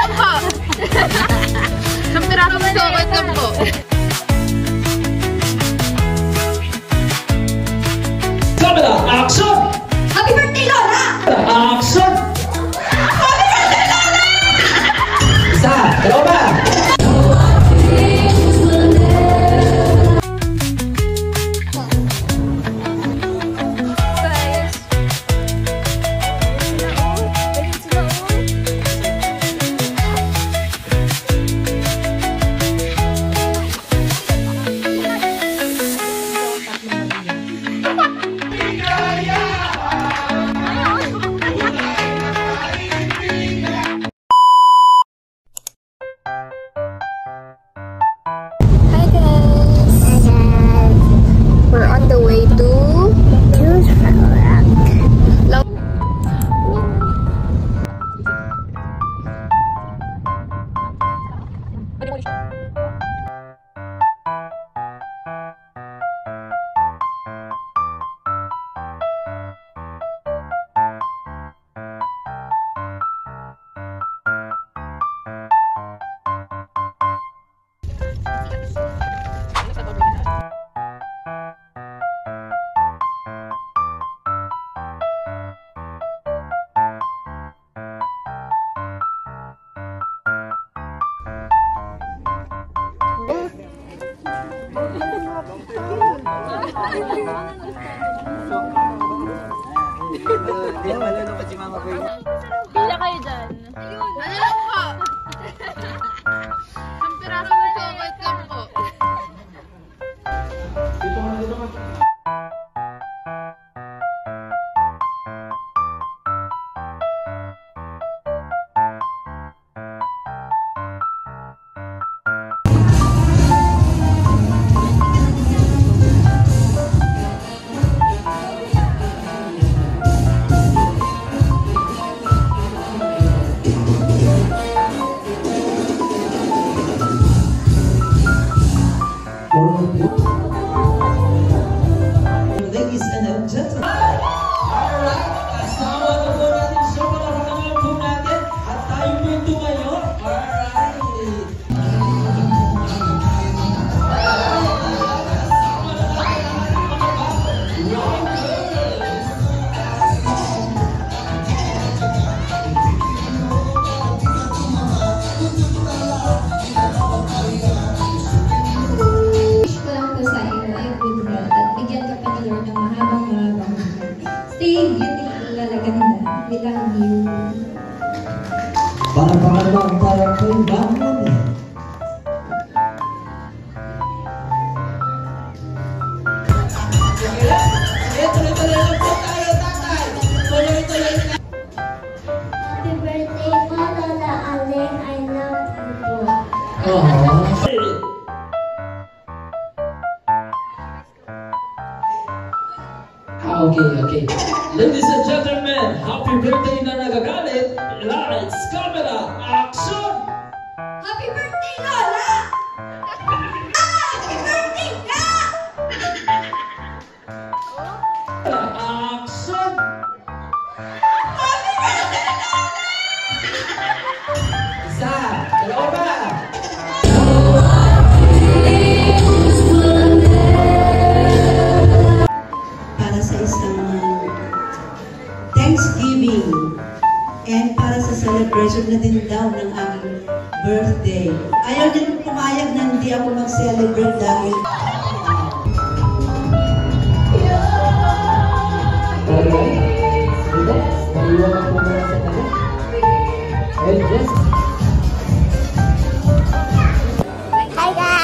lang po. Isang pirasong chocolate lang po. Camera, action! Happy birthday, Lola! Action! Happy birthday, Lola! Isa, dalawa ba? Pila kayo dyan. Ayun. Ano lang po? Isang pirasong chocolate lang po. Ladies and gentlemen, alright, kasama na po natin sa palarangan po natin at tayo po ito ngayon, alright. Stay beautiful, lalaganda. We love you. Para pangalawang parang kayo bangon eh. Tuloy-tuloy lang po tayo, tatay. Tuloy-tuloy na. Happy birthday po, Lola Aleng. I love you po. Okay. Ladies and gentlemen, happy birthday na nagagalit. Lights, camera, action! Happy birthday, Lola! Happy birthday, ka! Action! Happy birthday, Lola! Isa, dalawa ba? Para sa isang Thanksgiving and para sa celebration na din daw ng aking birthday. Ayaw niya pumayag na hindi ako mag-celebrate dahil Hi guys!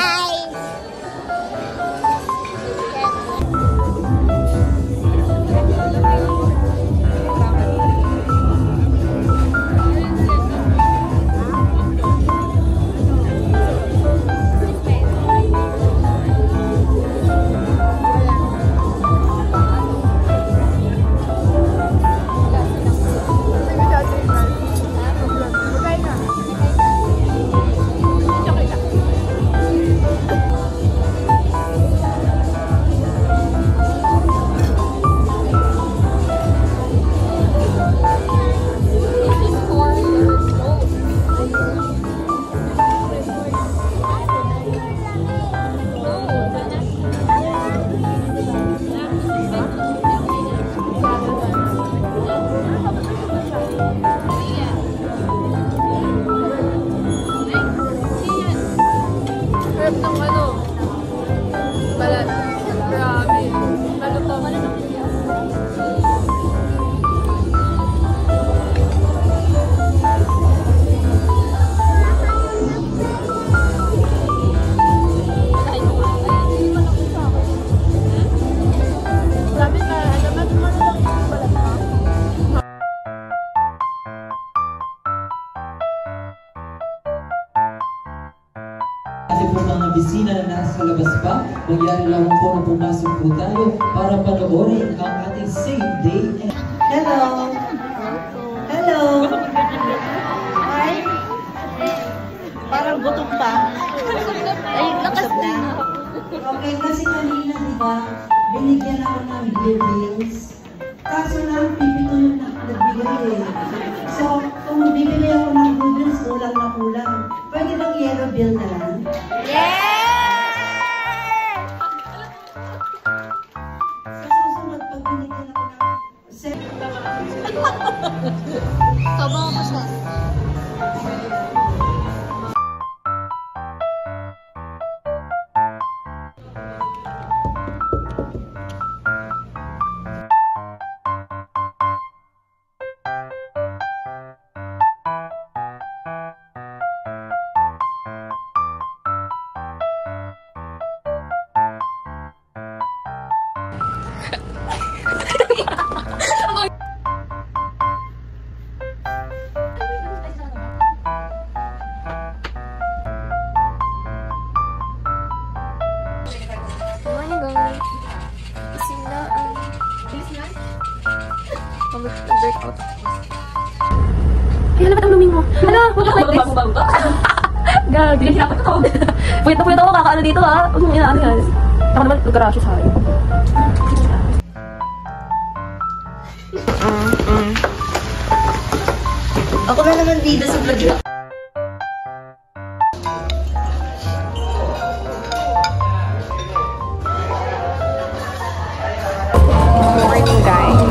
ating po mga bisina na nasa labas pa, magyari lang po na pumasok po tayo para panoorin ang ating Save Day. Hello! Hello! Hi! Parang gutom pa. Ay, lakas na. Okay, kasi kanina, di ba, binigyan ako ng earrings. Kaso lang, pipito yung nagbigay eh. So, kung bibili ako ng earrings, kulang na kulang. Pwede bang yellow bill na lang? Sa susunod, pag binigyan ako ng... Sobrang masas. Morning guys. Ising na breakout. Ay, hala, ba't ang luming mo? Hala, huwag ka like this. Gag, hindi dapat ako. Puyat na puyat ako, kakaano dito ha. Huwag mong inaano yan. Ako naman, nagkarasyo sa akin. Ako na naman dito sa vlog. Morning guys.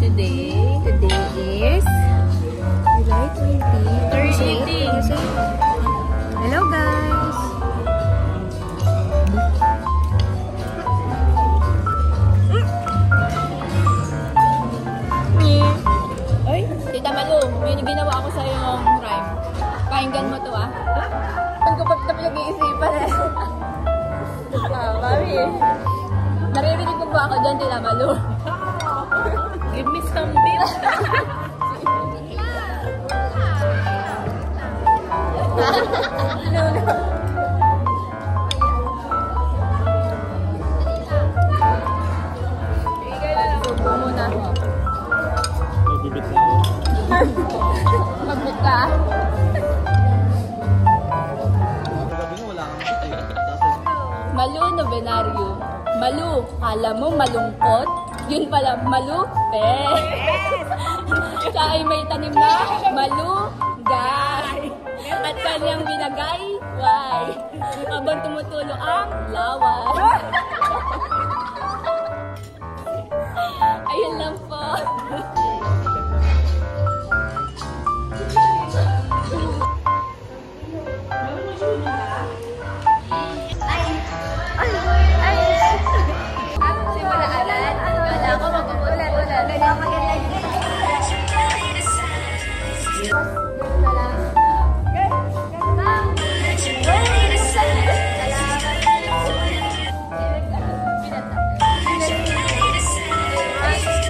Today is July 20, Thursday. Hello guys! Ay, Tita Malu, may ginawa ako sa yung rhyme. Pakinggan mo to ah. Ang kapag na pinag-iisipan eh. Mami. Naririnig mo ba ako dyan, Tita Malu? Give me some beer. No. Subo muna ako. Magbibit na ako. Magbit ka? Gabi nga wala kang bit eh. Tapos, Malu novenario. Malu, alam mo malungkot? Yun pala, malupet. Siya ay may tanim na malunggay. At kanyang binagay, why? Habang tumutulo ang laway. Ayun lang po.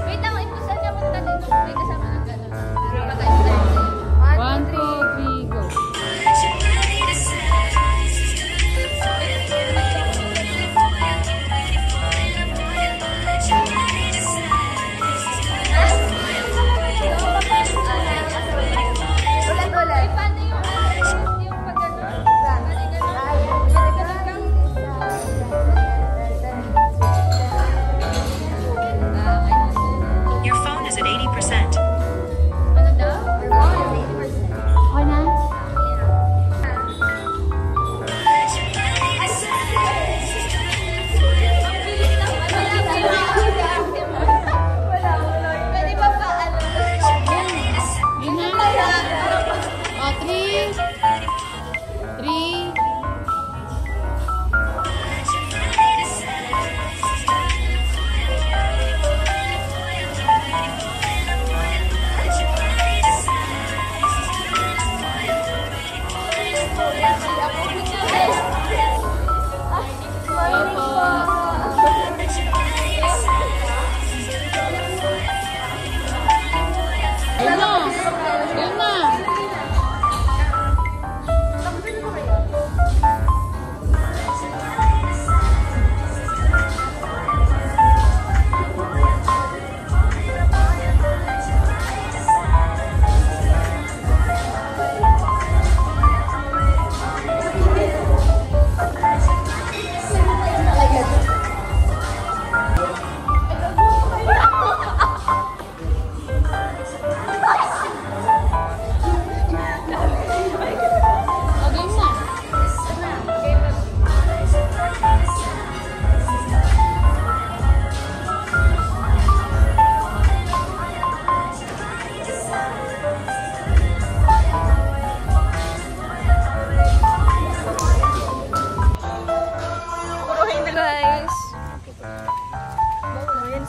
Wait lang, ipusan niya mo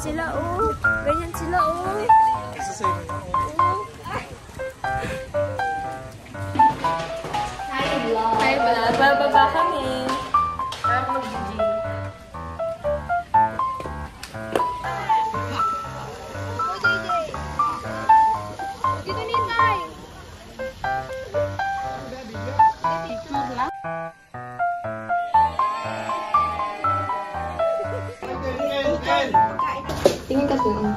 sila, oh. Ganyan sila, oh. Isa sa'yo na. Hi, vlog. Bababa kami. Tingin ka doon.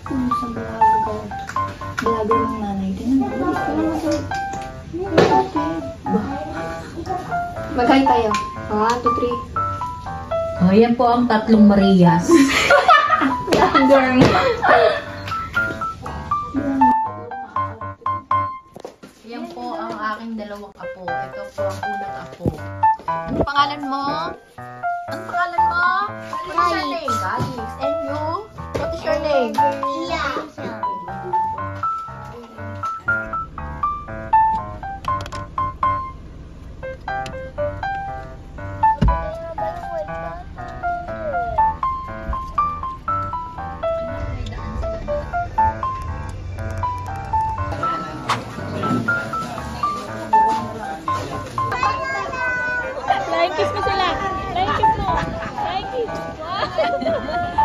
Sa vlogger. Vlogger ng nanay. Tingnan mo. Mag-hi tayo. 1, 2, 3. Oh, yan po ang tatlong Marias. Yan po ang aking dalawang apo. Ito po ang unang apo. Ano pangalan mo? Ano pangalan mo? What is your name? Alex. And you? What is your name? Like kiss mo sila. Like kiss mo. Like kiss. Wow.